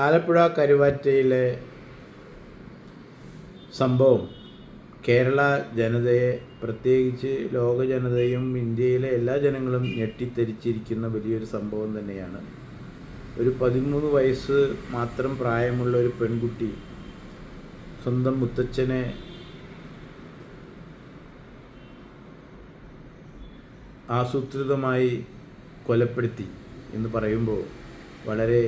ആലപ്പുഴ കരുവാറ്റയിലെ സംഭവം കേരള ജനതയെ, പ്രത്യേകിച്ച് ലോക ജനതയും ഇന്ത്യയിലെ എല്ലാ ജനങ്ങളും ഞെട്ടിത്തരിച്ചിരിക്കുന്ന വലിയൊരു സംഭവം തന്നെയാണ്. ഒരു 13 വയസ്സ് മാത്രം പ്രായമുള്ള ഒരു പെൺകുട്ടി സ്വന്തം മുത്തച്ഛനെ ആസൂത്രിതമായി കൊലപ്പെടുത്തി എന്ന് പറയുമ്പോൾ വളരെ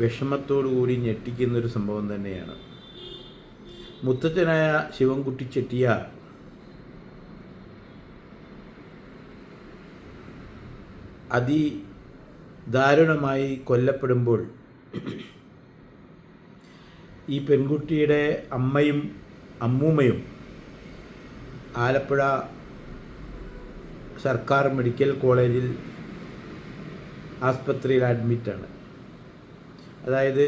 വിഷമത്തോടുകൂടി ഞെട്ടിക്കുന്നൊരു സംഭവം തന്നെയാണ്. മുത്തച്ഛനായ ശിവൻകുട്ടി ചെട്ടിയാർ അതിദാരുണമായി കൊല്ലപ്പെടുമ്പോൾ ഈ പെൺകുട്ടിയുടെ അമ്മയും അമ്മൂമ്മയും ആലപ്പുഴ സർക്കാർ മെഡിക്കൽ കോളേജിൽ ആസ്പത്രിയിൽ അഡ്മിറ്റാണ്. അതായത്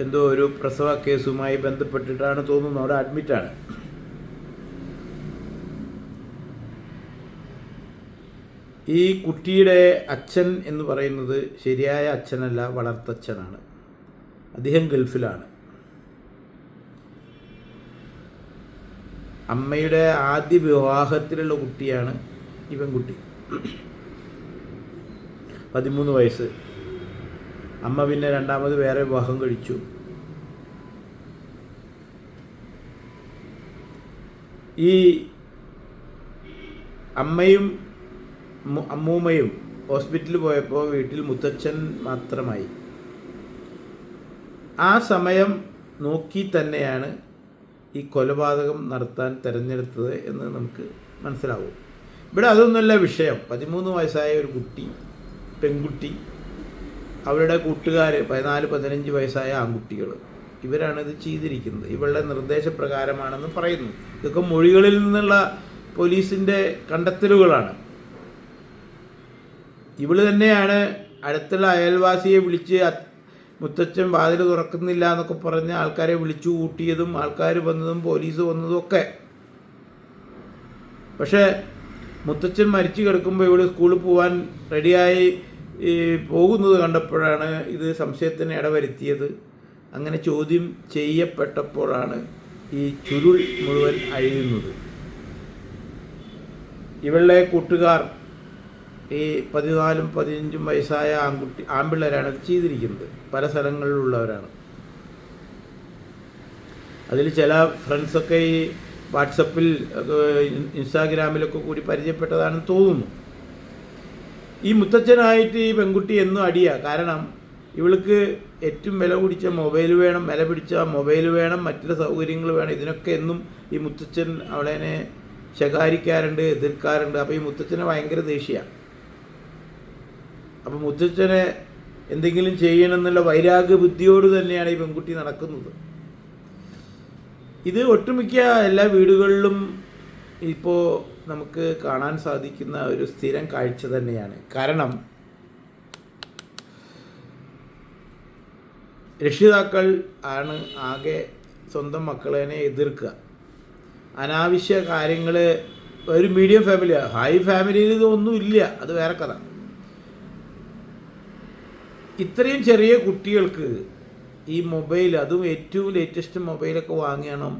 എന്തോ ഒരു പ്രസവ കേസുമായി ബന്ധപ്പെട്ടിട്ടാണ് തോന്നുന്നു അവിടെ അഡ്മിറ്റാണ്. ഈ കുട്ടിയുടെ അച്ഛൻ എന്ന് പറയുന്നത് ശരിയായ അച്ഛനല്ല, വളർത്തച്ഛനാണ്. അദ്ദേഹം ഗൾഫിലാണ്. അമ്മയുടെ ആദ്യ വിവാഹത്തിലുള്ള കുട്ടിയാണ് ഈ പെൺകുട്ടി. 13 വയസ്സ്. അമ്മ പിന്നെ രണ്ടാമത് വേറെ വിവാഹം കഴിച്ചു. ഈ അമ്മയും അമ്മൂമ്മയും ഹോസ്പിറ്റലിൽ പോയപ്പോൾ വീട്ടിൽ മുത്തച്ഛൻ മാത്രമായി. ആ സമയം നോക്കി തന്നെയാണ് ഈ കൊലപാതകം നടത്താൻ തിരഞ്ഞെടുത്തത് എന്ന് നമുക്ക് മനസ്സിലാവും. ഇവിടെ അതൊന്നുമല്ല വിഷയം. 13 വയസ്സായ ഒരു പെൺകുട്ടി, അവരുടെ കൂട്ടുകാർ 14-15 വയസ്സായ ആൺകുട്ടികൾ, ഇവരാണിത് ചെയ്തിരിക്കുന്നത്. ഇവരുടെ നിർദ്ദേശപ്രകാരമാണെന്ന് പറയുന്നു. ഇതൊക്കെ മൊഴികളിൽ നിന്നുള്ള പോലീസിൻ്റെ കണ്ടെത്തലുകളാണ്. ഇവള് തന്നെയാണ് അടുത്തുള്ള അയൽവാസിയെ വിളിച്ച് മുത്തച്ഛൻ വാതിൽ തുറക്കുന്നില്ല എന്നൊക്കെ പറഞ്ഞ് ആൾക്കാരെ വിളിച്ചു കൂട്ടിയതും ആൾക്കാർ വന്നതും പോലീസ് വന്നതും ഒക്കെ. പക്ഷേ മുത്തച്ഛൻ മരിച്ചു കിടക്കുമ്പോൾ ഇവള് സ്കൂളിൽ പോകാൻ റെഡിയായി പോകുന്നത് കണ്ടപ്പോഴാണ് ഇത് സംശയത്തിന് ഇടവരുത്തിയത്. അങ്ങനെ ചോദ്യം ചെയ്യപ്പെട്ടപ്പോഴാണ് ഈ ചുരുൾ മുഴുവൻ അഴിയുന്നത്. ഇവളുടെ കൂട്ടുകാർ ഈ 14-15 വയസ്സായ ആൺപിള്ളേരാണ് ഇത് ചെയ്തിരിക്കുന്നത്. പല സ്ഥലങ്ങളിലുള്ളവരാണ്. അതിൽ ചില ഫ്രണ്ട്സൊക്കെ ഈ വാട്സപ്പിൽ ഇൻസ്റ്റാഗ്രാമിലൊക്കെ കൂടി പരിചയപ്പെട്ടതാണെന്ന് തോന്നുന്നു. ഈ മുത്തച്ഛനായിട്ട് ഈ പെൺകുട്ടി എന്നും അടിയാണ്. കാരണം ഇവൾക്ക് ഏറ്റവും വില പിടിച്ച മൊബൈൽ വേണം, മറ്റുള്ള സൗകര്യങ്ങൾ വേണം. ഇതിനൊക്കെ എന്നും ഈ മുത്തച്ഛൻ അവളെ ശകാരിക്കാറുണ്ട്, എതിർക്കാറുണ്ട്. അപ്പോൾ ഈ മുത്തച്ഛനെ ഭയങ്കര ദേഷ്യമാണ്. അപ്പോൾ മുത്തച്ഛനെ എന്തെങ്കിലും ചെയ്യണമെന്നുള്ള വൈരാഗ്യ ബുദ്ധിയോട് തന്നെയാണ് ഈ പെൺകുട്ടി നടക്കുന്നത്. ഇത് ഒട്ടുമിക്ക എല്ലാ വീടുകളിലും ഇപ്പോൾ നമുക്ക് കാണാൻ സാധിക്കുന്ന ഒരു സ്ഥിരം കാഴ്ച തന്നെയാണ്. കാരണം രക്ഷിതാക്കൾ ആണ് ആകെ സ്വന്തം മക്കളെ എതിർക്കുക. അനാവശ്യ കാര്യങ്ങൾ. ഒരു മീഡിയം ഫാമിലിയാണ്. ഹൈ ഫാമിലിയിൽ ഇതൊന്നും ഇല്ല, അത് വേറെ കഥ. ഇത്രയും ചെറിയ കുട്ടികൾക്ക് ഈ മൊബൈൽ, അതും ഏറ്റവും ലേറ്റസ്റ്റ് മൊബൈലൊക്കെ വാങ്ങണം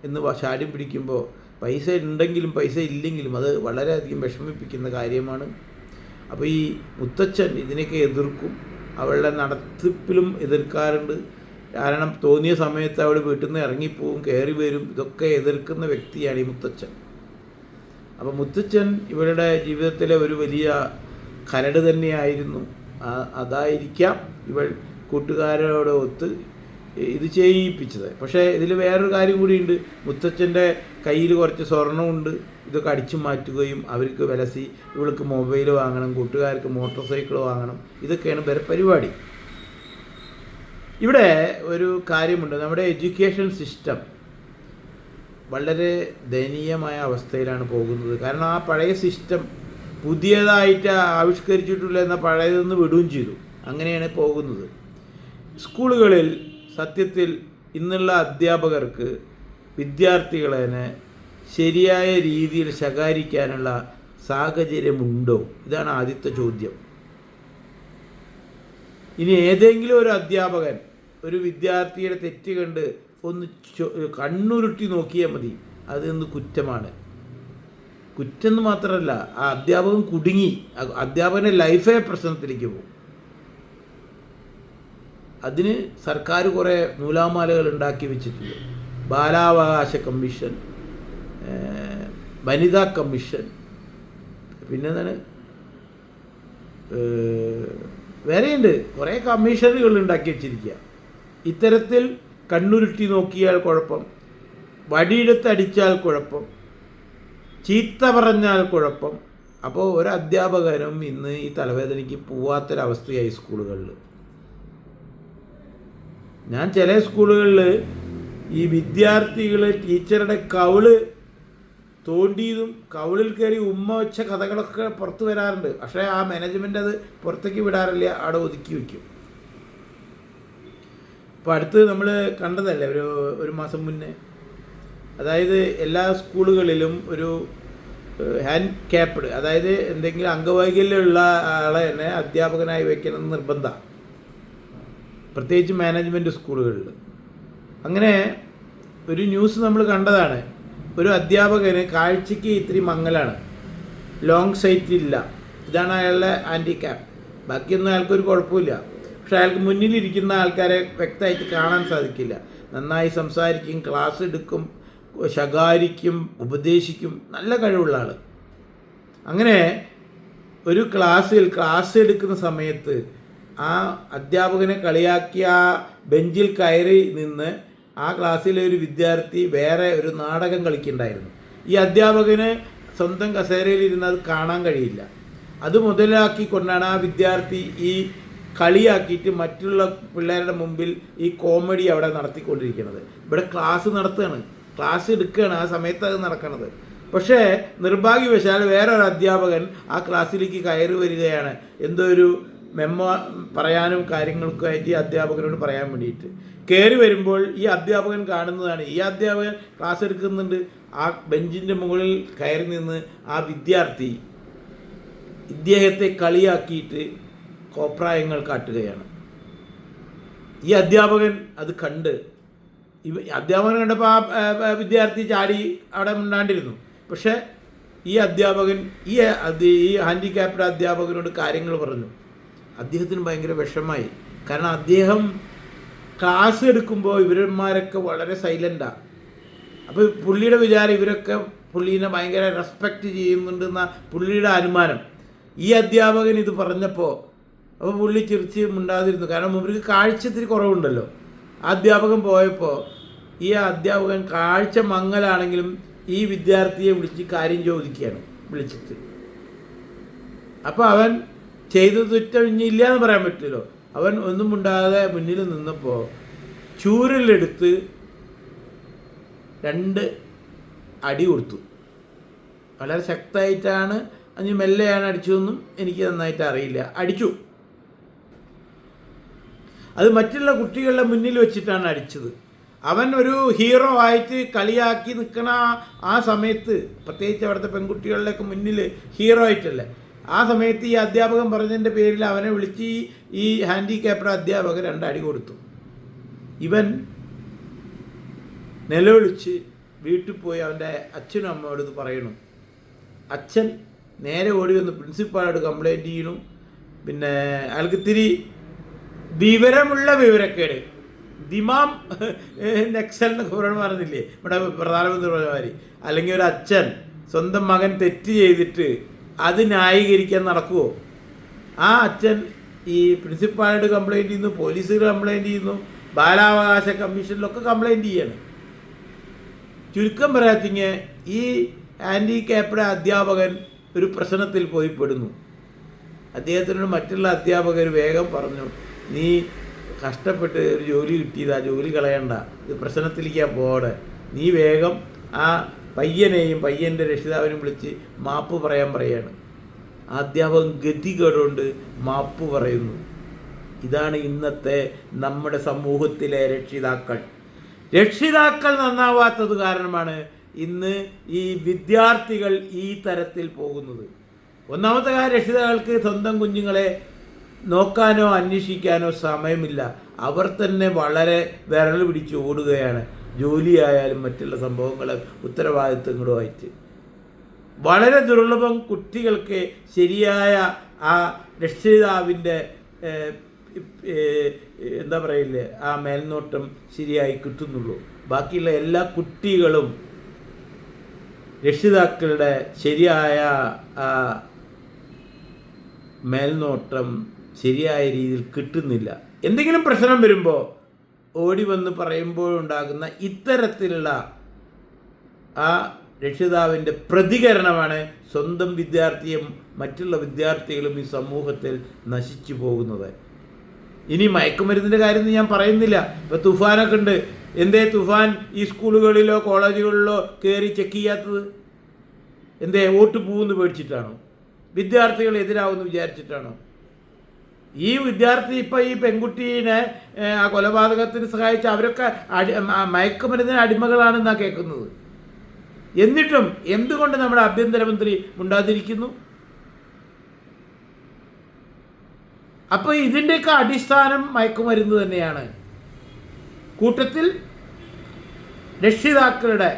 എന്ന് ശാഠ്യം പിടിക്കുമ്പോൾ പൈസ ഉണ്ടെങ്കിലും പൈസ ഇല്ലെങ്കിലും അത് വളരെയധികം വിഷമിപ്പിക്കുന്ന കാര്യമാണ്. അപ്പോൾ ഈ മുത്തച്ഛൻ ഇതിനൊക്കെ എതിർക്കും. അവളുടെ നടത്തിപ്പിലും എതിർക്കാറുണ്ട്. കാരണം തോന്നിയ സമയത്ത് അവൾ വീട്ടിൽ നിന്ന് ഇറങ്ങിപ്പോവും, കയറി വരും. ഇതൊക്കെ എതിർക്കുന്ന വ്യക്തിയാണ് ഈ മുത്തച്ഛൻ. അപ്പോൾ മുത്തച്ഛൻ ഇവരുടെ ജീവിതത്തിലെ ഒരു വലിയ കരട് തന്നെയായിരുന്നു. അതായിരിക്കാം ഇവൾ കൂട്ടുകാരോട് ഒത്ത് ഇത് ചെയ്യിപ്പിച്ചത്. പക്ഷേ ഇതിൽ വേറൊരു കാര്യം കൂടിയുണ്ട്. മുത്തച്ഛൻ്റെ കയ്യിൽ കുറച്ച് സ്വർണ്ണമുണ്ട്. ഇതൊക്കെ അടിച്ചു മാറ്റുകയും അവർക്ക് വിലസി ഇവൾക്ക് മൊബൈൽ വാങ്ങണം, കൂട്ടുകാർക്ക് മോട്ടോർ സൈക്കിൾ വാങ്ങണം. ഇതൊക്കെയാണ് വേറെ പരിപാടി. ഇവിടെ ഒരു കാര്യമുണ്ട്. നമ്മുടെ എഡ്യൂക്കേഷൻ സിസ്റ്റം വളരെ ദയനീയമായ അവസ്ഥയിലാണ് പോകുന്നത്. കാരണം ആ പഴയ സിസ്റ്റം പുതിയതായിട്ട് ആവിഷ്കരിച്ചിട്ടില്ല എന്ന പഴയതെന്ന് വിടുകയും ചെയ്തു. അങ്ങനെയാണ് പോകുന്നത്. സ്കൂളുകളിൽ സത്യത്തിൽ ഇന്നുള്ള അധ്യാപകർക്ക് വിദ്യാർത്ഥികളെ ശരിയായ രീതിയിൽ ശകാരിക്കാനുള്ള സാഹചര്യമുണ്ടോ? ഇതാണ് ആദ്യത്തെ ചോദ്യം. ഇനി ഏതെങ്കിലും ഒരു അധ്യാപകൻ ഒരു വിദ്യാർത്ഥിയുടെ തെറ്റ് കണ്ട് ഒന്ന് കണ്ണുരുട്ടി നോക്കിയാൽ മതി, അതൊന്ന് കുറ്റമാണ്. കുറ്റം മാത്രമല്ല, ആ അധ്യാപകൻ കുടുങ്ങി, അധ്യാപകൻ്റെ ലൈഫേ പ്രശ്നത്തിലേക്ക് പോകും. അതിന് സർക്കാർ കുറേ നൂലാമാലകൾ ഉണ്ടാക്കി വെച്ചിട്ടുണ്ട്. ബാലാവകാശ കമ്മീഷൻ, വനിതാ കമ്മീഷൻ, പിന്നെ എന്താണ്, വേറെയുണ്ട് കുറേ കമ്മീഷനുകൾ ഉണ്ടാക്കി വെച്ചിരിക്കുക. ഇത്തരത്തിൽ കണ്ണുരുട്ടി നോക്കിയാൽ കുഴപ്പം, വടിയെടുത്ത് അടിച്ചാൽ കുഴപ്പം, ചീത്ത പറഞ്ഞാൽ കുഴപ്പം. അപ്പോൾ ഒരു അധ്യാപകനും ഇന്ന് ഈ തലവേദനയ്ക്ക് പോവാത്തൊരവസ്ഥയായി സ്കൂളുകളിൽ. ഞാൻ ചില സ്കൂളുകളിൽ ഈ വിദ്യാർത്ഥികൾ ടീച്ചറുടെ കവിള് തോണ്ടിയതും കവിളിൽ കയറി ഉമ്മ വെച്ച കഥകളൊക്കെ പുറത്ത് വരാറുണ്ട്. പക്ഷേ ആ മാനേജ്മെൻ്റ് അത് പുറത്തേക്ക് വിടാറില്ല, അവിടെ ഒതുക്കി വയ്ക്കും. ഇപ്പോൾ അടുത്ത് നമ്മൾ കണ്ടതല്ലേ ഒരു മാസം മുന്നേ, അതായത് എല്ലാ സ്കൂളുകളിലും ഒരു ഹാൻഡ് ക്യാപ്ഡ്, അതായത് എന്തെങ്കിലും അംഗവൈകല്യമുള്ള ആളെ തന്നെ അധ്യാപകനായി വയ്ക്കണമെന്ന് നിർബന്ധമാണ്, പ്രത്യേകിച്ച് മാനേജ്മെൻറ്റ് സ്കൂളുകളിൽ. അങ്ങനെ ഒരു ന്യൂസ് നമ്മൾ കണ്ടതാണ്. ഒരു അധ്യാപകന് കാഴ്ചയ്ക്ക് ഇത്തിരി മങ്ങലാണ്, ലോങ് സൈറ്റ് ഇല്ല, ഇതാണ് അയാളുടെ ഹാൻഡിക്യാപ്പ്. ബാക്കിയൊന്നും അയാൾക്കൊരു കുഴപ്പമില്ല. പക്ഷെ അയാൾക്ക് മുന്നിലിരിക്കുന്ന ആൾക്കാരെ വ്യക്തമായിട്ട് കാണാൻ സാധിക്കില്ല. നന്നായി സംസാരിക്കും, ക്ലാസ് എടുക്കും, ശകാരിക്കും, ഉപദേശിക്കും, നല്ല കഴിവുള്ള ആൾ. അങ്ങനെ ഒരു ക്ലാസ് എടുക്കുന്ന സമയത്ത് ആ അധ്യാപകനെ കളിയാക്കി ആ ബെഞ്ചിൽ കയറി നിന്ന് ആ ക്ലാസ്സിലെ ഒരു വിദ്യാർത്ഥി വേറെ ഒരു നാടകം കളിക്കുന്നുണ്ടായിരുന്നു. ഈ അധ്യാപകന് സ്വന്തം കസേരയിലിരുന്ന് അത് കാണാൻ കഴിയില്ല. അത് മുതലാക്കിക്കൊണ്ടാണ് ആ വിദ്യാർത്ഥി ഈ കളിയാക്കിയിട്ട് മറ്റുള്ള പിള്ളേരുടെ മുമ്പിൽ ഈ കോമഡി അവിടെ നടത്തിക്കൊണ്ടിരിക്കുന്നത്. ഇവിടെ ക്ലാസ് നടത്തുകയാണ്, ക്ലാസ് എടുക്കുകയാണ്, ആ സമയത്ത് അത് നടക്കുന്നത്. പക്ഷേ നിർഭാഗ്യവശാൽ വേറൊരു അധ്യാപകൻ ആ ക്ലാസ്സിലേക്ക് കയറി വരികയാണ്, എന്തോ ഒരു മെമ്മോ പറയാനും കാര്യങ്ങൾക്കായിട്ട് ഈ അധ്യാപകനോട് പറയാൻ വേണ്ടിയിട്ട് കയറി വരുമ്പോൾ ഈ അധ്യാപകൻ കാണുന്നതാണ്, ഈ അധ്യാപകൻ ക്ലാസ് എടുക്കുന്നുണ്ട്, ആ ബെഞ്ചിൻ്റെ മുകളിൽ കയറി നിന്ന് ആ വിദ്യാർത്ഥി ഇദ്ദേഹത്തെ കളിയാക്കിയിട്ട് കോപ്രായങ്ങൾ കാട്ടുകയാണ്. ഈ അധ്യാപകൻ അത് കണ്ട്, അധ്യാപകൻ കണ്ടപ്പോൾ ആ വിദ്യാർത്ഥി ചാടി അവിടെ മിണ്ടാണ്ടിരുന്നു. പക്ഷേ ഈ അധ്യാപകൻ ഈ ഹാൻഡിക്യാപ്ഡ് അധ്യാപകനോട് കാര്യങ്ങൾ പറഞ്ഞു. അദ്ദേഹത്തിന് ഭയങ്കര വിഷമമായി. കാരണം അദ്ദേഹം ക്ലാസ് എടുക്കുമ്പോൾ ഇവരന്മാരൊക്കെ വളരെ സൈലൻ്റാണ്. അപ്പോൾ പുള്ളിയുടെ വിചാരം ഇവരൊക്കെ പുള്ളീനെ ഭയങ്കര റെസ്പെക്റ്റ് ചെയ്യുന്നുണ്ടെന്ന പുള്ളിയുടെ അനുമാനം. ഈ അധ്യാപകൻ ഇത് പറഞ്ഞപ്പോൾ അപ്പോൾ പുള്ളി ചിരിച്ച് മിണ്ടാതിരുന്നു. കാരണം ഇവർക്ക് കാഴ്ചത്തിന് കുറവുണ്ടല്ലോ. ആ അധ്യാപകൻ പോയപ്പോൾ ഈ അധ്യാപകൻ കാഴ്ച മങ്ങലാണെങ്കിലും ഈ വിദ്യാർത്ഥിയെ വിളിച്ച് കാര്യം ചോദിക്കുകയാണ് വിളിച്ചിട്ട്. അപ്പോൾ അവൻ ചെയ്ത് തെറ്റൊഴിഞ്ഞില്ല എന്ന് പറയാൻ പറ്റില്ലല്ലോ. അവൻ ഒന്നും ഉണ്ടാകാതെ മുന്നിൽ നിന്നപ്പോൾ ചൂരലെടുത്ത് 2 അടി കൊടുത്തു. വളരെ ശക്തമായിട്ടാണ്, അഞ്ഞ് മെല്ലെയാണ് അടിച്ചതെന്നും എനിക്ക് നന്നായിട്ട് അറിയില്ല. അടിച്ചു. അത് മറ്റുള്ള കുട്ടികളുടെ മുന്നിൽ വെച്ചിട്ടാണ് അടിച്ചത്. അവൻ ഒരു ഹീറോ ആയിട്ട് കളിയാക്കി നിൽക്കണ ആ സമയത്ത്, പ്രത്യേകിച്ച് അവിടുത്തെ പെൺകുട്ടികളുടെയൊക്കെ മുന്നിൽ ഹീറോ ആയിട്ടല്ലേ, ആ സമയത്ത് ഈ അധ്യാപകൻ പറഞ്ഞതിൻ്റെ പേരിൽ അവനെ വിളിച്ച് ഈ ഹാൻഡിക്യാപ്ഡ് അധ്യാപകൻ 2 അടി കൊടുത്തു. ഇവൻ നിലവിളിച്ച് വീട്ടിൽ പോയി അവൻ്റെ അച്ഛനും അമ്മയോട് ഇത് പറയണം. അച്ഛൻ നേരെ ഓടി വന്ന് പ്രിൻസിപ്പാളോട് കംപ്ലൈൻറ്റ് ചെയ്യണു. പിന്നെ അയാൾക്ക് ഇത്തിരി വിവരമുള്ള വിവരക്കേട്, ദിമാം നെക്സൽ എന്നൊക്കെ പറഞ്ഞില്ലേ ഇവിടെ പ്രധാനമന്ത്രി പറഞ്ഞ മാതിരി. അല്ലെങ്കിൽ ഒരു അച്ഛൻ സ്വന്തം മകൻ തെറ്റ് ചെയ്തിട്ട് അത് ന്യായീകരിക്കാൻ നടക്കുമോ? ആ അച്ഛൻ ഈ പ്രിൻസിപ്പാളോട് കംപ്ലൈൻറ്റ് ചെയ്യുന്നു, പോലീസിൽ കംപ്ലൈൻറ്റ് ചെയ്യുന്നു, ബാലാവകാശ കമ്മീഷനിലൊക്കെ കംപ്ലൈൻറ്റ് ചെയ്യാണ്. ചുരുക്കം പറയാത്തിങ്ങ് ഈ ഹാൻഡിക്യാപ്ഡ് അധ്യാപകൻ ഒരു പ്രശ്നത്തിൽ പോയി പെടുന്നു. അദ്ദേഹത്തിനോട് മറ്റുള്ള അധ്യാപകർ വേഗം പറഞ്ഞു, നീ കഷ്ടപ്പെട്ട് ഒരു ജോലി കിട്ടിയതാ, ജോലി കളയണ്ട, ഇത് പ്രശ്നത്തിലേക്കാ പോടെ, നീ വേഗം ആ പയ്യനെയും പയ്യൻ്റെ രക്ഷിതാവിനും വിളിച്ച് മാപ്പ് പറയാണ്. ആ അധ്യാപകൻ ഗതികേടുകൊണ്ട് മാപ്പ് പറയുന്നു. ഇതാണ് ഇന്നത്തെ നമ്മുടെ സമൂഹത്തിലെ രക്ഷിതാക്കൾ നന്നാവാത്തത് കാരണമാണ് ഇന്ന് ഈ വിദ്യാർത്ഥികൾ ഈ തരത്തിൽ പോകുന്നത്. ഒന്നാമത്തെ കാര്യം, രക്ഷിതാക്കൾക്ക് സ്വന്തം കുഞ്ഞുങ്ങളെ നോക്കാനോ അന്വേഷിക്കാനോ സമയമില്ല. അവർ തന്നെ വളരെ വിരൽ പിടിച്ച് ഓടുകയാണ്, ജോലിയായാലും മറ്റുള്ള സംഭവങ്ങളും ഉത്തരവാദിത്തങ്ങളുമായിട്ട്. വളരെ ദുർലഭം കുട്ടികൾക്ക് ശരിയായ ആ രക്ഷിതാവിൻ്റെ എന്താ പറയില്ലേ, ആ മേൽനോട്ടം ശരിയായി കിട്ടുന്നുള്ളൂ. ബാക്കിയുള്ള എല്ലാ കുട്ടികളും രക്ഷിതാക്കളുടെ ശരിയായ ആ മേൽനോട്ടം ശരിയായ രീതിയിൽ കിട്ടുന്നില്ല. എന്തെങ്കിലും പ്രശ്നം വരുമ്പോൾ ഓടി വന്ന് പറയുമ്പോഴുണ്ടാകുന്ന ഇത്തരത്തിലുള്ള ആ രക്ഷിതാവിൻ്റെ പ്രതികരണമാണ് സ്വന്തം വിദ്യാർത്ഥിയും മറ്റുള്ള വിദ്യാർത്ഥികളും ഈ സമൂഹത്തിൽ നശിച്ചു പോകുന്നത്. ഇനി മയക്കുമരുന്നിൻ്റെ കാര്യം ഞാൻ പറയുന്നില്ല. ഇപ്പോൾ തുഫാനൊക്കെ ഉണ്ട്. എന്തേ തുഫാൻ ഈ സ്കൂളുകളിലോ കോളേജുകളിലോ കയറി ചെക്ക് ചെയ്യാത്തത്? എന്തേ വോട്ട് പോകുമെന്ന് പേടിച്ചിട്ടാണോ? വിദ്യാർത്ഥികൾ എതിരാവുമെന്ന് വിചാരിച്ചിട്ടാണോ? ഈ വിദ്യാർത്ഥി ഇപ്പം ഈ പെൺകുട്ടീനെ ആ കൊലപാതകത്തിന് സഹായിച്ച അവരൊക്കെ മയക്കുമരുന്നിന് അടിമകളാണെന്നാണ് കേൾക്കുന്നത്. എന്നിട്ടും എന്തുകൊണ്ട് നമ്മുടെ ആഭ്യന്തരമന്ത്രി മുണ്ടാതിരിക്കുന്നു? അപ്പോൾ ഇതിൻ്റെയൊക്കെ അടിസ്ഥാനം മയക്കുമരുന്ന് തന്നെയാണ്. കൂട്ടത്തിൽ രക്ഷിതാക്കളുടെ,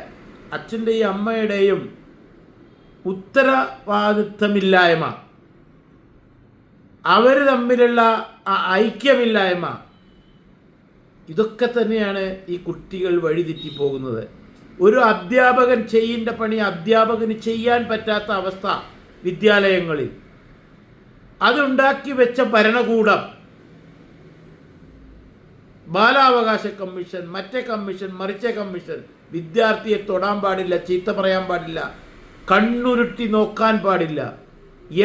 അച്ഛൻ്റെയും അമ്മയുടെയും ഉത്തരവാദിത്തമില്ലായ്മ, അവർ തമ്മിലുള്ള ഐക്യമില്ലായ്മ, ഇതൊക്കെ തന്നെയാണ് ഈ കുട്ടികൾ വഴിതെറ്റിപ്പോകുന്നത്. ഒരു അധ്യാപകൻ ചെയ്യേണ്ട പണി അധ്യാപകന് ചെയ്യാൻ പറ്റാത്ത അവസ്ഥ വിദ്യാലയങ്ങളിൽ. അതുണ്ടാക്കി വെച്ച ഭരണകൂടം, ബാലാവകാശ കമ്മീഷൻ, മറ്റേ കമ്മീഷൻ, മറിച്ച കമ്മീഷൻ, വിദ്യാർത്ഥിയെ തൊടാൻ പാടില്ല, ചീത്ത പറയാൻ പാടില്ല, കണ്ണുരുട്ടി നോക്കാൻ പാടില്ല.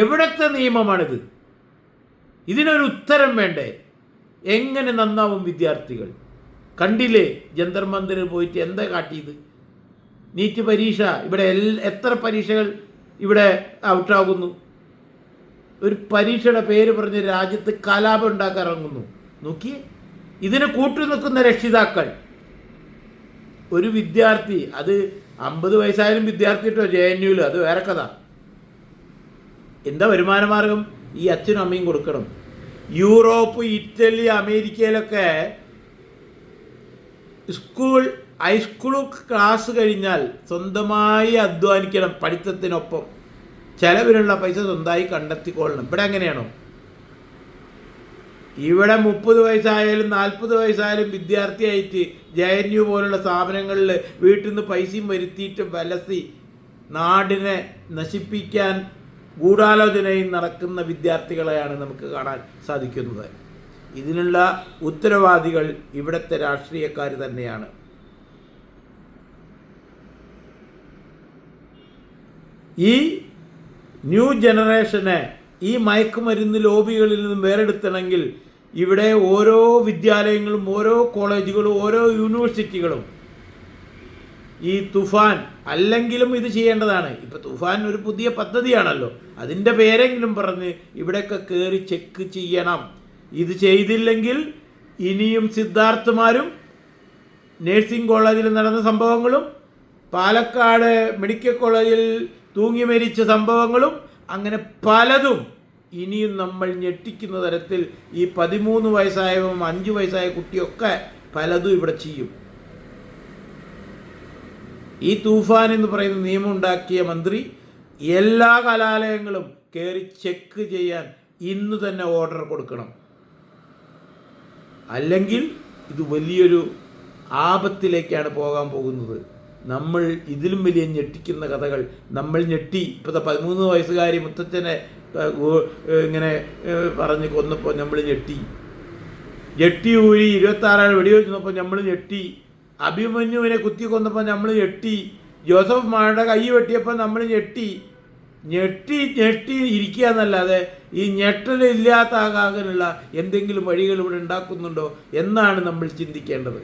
എവിടത്തെ നിയമമാണിത്? ഇതിനൊരു ഉത്തരം വേണ്ടേ? എങ്ങനെ നന്നാവും വിദ്യാർത്ഥികൾ? കണ്ടില്ലേ ജന്തർ മന്ദിറിൽ പോയിട്ട് എന്താ കാട്ടിയത്? നീറ്റ് പരീക്ഷ, ഇവിടെ എത്ര പരീക്ഷകൾ ഇവിടെ ഔട്ടാകുന്നു. ഒരു പരീക്ഷയുടെ പേര് പറഞ്ഞ് രാജ്യത്ത് കലാപം ഉണ്ടാക്കാൻ ഇറങ്ങുന്നു. നോക്കിയേ, ഇതിന് കൂട്ടുനിൽക്കുന്ന രക്ഷിതാക്കൾ. ഒരു വിദ്യാർത്ഥി, അത് 50 വയസ്സായാലും വിദ്യാർത്ഥി കേട്ടോ, JNUവിൽ, അത് വേറെ കഥ. എന്താ വരുമാന മാർഗം? ഈ അച്ഛനും അമ്മയും കൊടുക്കണം. യൂറോപ്പ്, ഇറ്റലി, അമേരിക്കയിലൊക്കെ ഹൈസ്കൂൾ ക്ലാസ് കഴിഞ്ഞാൽ സ്വന്തമായി അധ്വാനിക്കണം പഠിത്തത്തിനൊപ്പം. ചെലവിനുള്ള പൈസ സ്വന്തമായി കണ്ടെത്തിക്കൊള്ളണം. ഇവിടെ അങ്ങനെയാണോ? ഇവിടെ 30 വയസ്സായാലും 40 വയസ്സായാലും വിദ്യാർത്ഥിയായിട്ട് JNU പോലുള്ള സ്ഥാപനങ്ങളിൽ വീട്ടിൽ നിന്ന് പൈസയും വരുത്തിയിട്ട് വലസി നാടിനെ നശിപ്പിക്കാൻ ഗൂഢാലോചനയും നടക്കുന്ന വിദ്യാർത്ഥികളെയാണ് നമുക്ക് കാണാൻ സാധിക്കുന്നത്. ഇതിനുള്ള ഉത്തരവാദികൾ ഇവിടുത്തെ രാഷ്ട്രീയക്കാർ തന്നെയാണ്. ഈ ന്യൂ ജനറേഷനെ ഈ മയക്കുമരുന്ന് ലോബികളിൽ നിന്നും വേറെടുത്തണമെങ്കിൽ ഇവിടെ ഓരോ വിദ്യാലയങ്ങളും, ഓരോ കോളേജുകളും, ഓരോ യൂണിവേഴ്സിറ്റികളും ഈ തുഫാൻ അല്ലെങ്കിലും ഇത് ചെയ്യേണ്ടതാണ്. ഇപ്പം തുഫാൻ ഒരു പുതിയ പദ്ധതിയാണല്ലോ, അതിൻ്റെ പേരെങ്കിലും പറഞ്ഞ് ഇവിടെയൊക്കെ കയറി ചെക്ക് ചെയ്യണം. ഇത് ചെയ്തില്ലെങ്കിൽ ഇനിയും സിദ്ധാർത്ഥമാരും നേഴ്സിംഗ് കോളേജിൽ നടന്ന സംഭവങ്ങളും പാലക്കാട് മെഡിക്കൽ കോളേജിൽ തൂങ്ങി മരിച്ച സംഭവങ്ങളും അങ്ങനെ പലതും ഇനിയും നമ്മൾ ഞെട്ടിക്കുന്ന തരത്തിൽ ഈ 13 വയസ്സായവും 5 വയസ്സായ കുട്ടിയൊക്കെ പലതും ഇവിടെ ചെയ്യും. ഈ തൂഫാൻ എന്ന് പറയുന്ന നിയമം ഉണ്ടാക്കിയ മന്ത്രി എല്ലാ കലാലയങ്ങളും കയറി ചെക്ക് ചെയ്യാൻ ഇന്ന് തന്നെ ഓർഡർ കൊടുക്കണം. അല്ലെങ്കിൽ ഇത് വലിയൊരു ആപത്തിലേക്കാണ് പോകാൻ പോകുന്നത്. നമ്മൾ ഇതിലും വലിയ ഞെട്ടിക്കുന്ന കഥകൾ നമ്മൾ ഞെട്ടി. ഇപ്പോഴത്തെ 13 വയസ്സുകാരി മുത്തച്ഛനെ ഇങ്ങനെ പറഞ്ഞ് കൊന്നപ്പോൾ നമ്മൾ ഞെട്ടി. ഊരി 26 ആൾ വെടിവെച്ചപ്പോൾ നമ്മൾ ഞെട്ടി. അഭിമന്യുവിനെ കുത്തി കൊന്നപ്പോൾ നമ്മൾ ഞെട്ടി. ജോസഫ് മാരുടെ കൈ വെട്ടിയപ്പോൾ നമ്മൾ ഞെട്ടി ഇരിക്കുക എന്നല്ലാതെ ഈ ഞെട്ടലില്ലാത്ത ആകാനുള്ള എന്തെങ്കിലും വഴികൾ ഇവിടെ ഉണ്ടാക്കുന്നുണ്ടോ എന്നാണ് നമ്മൾ ചിന്തിക്കേണ്ടത്.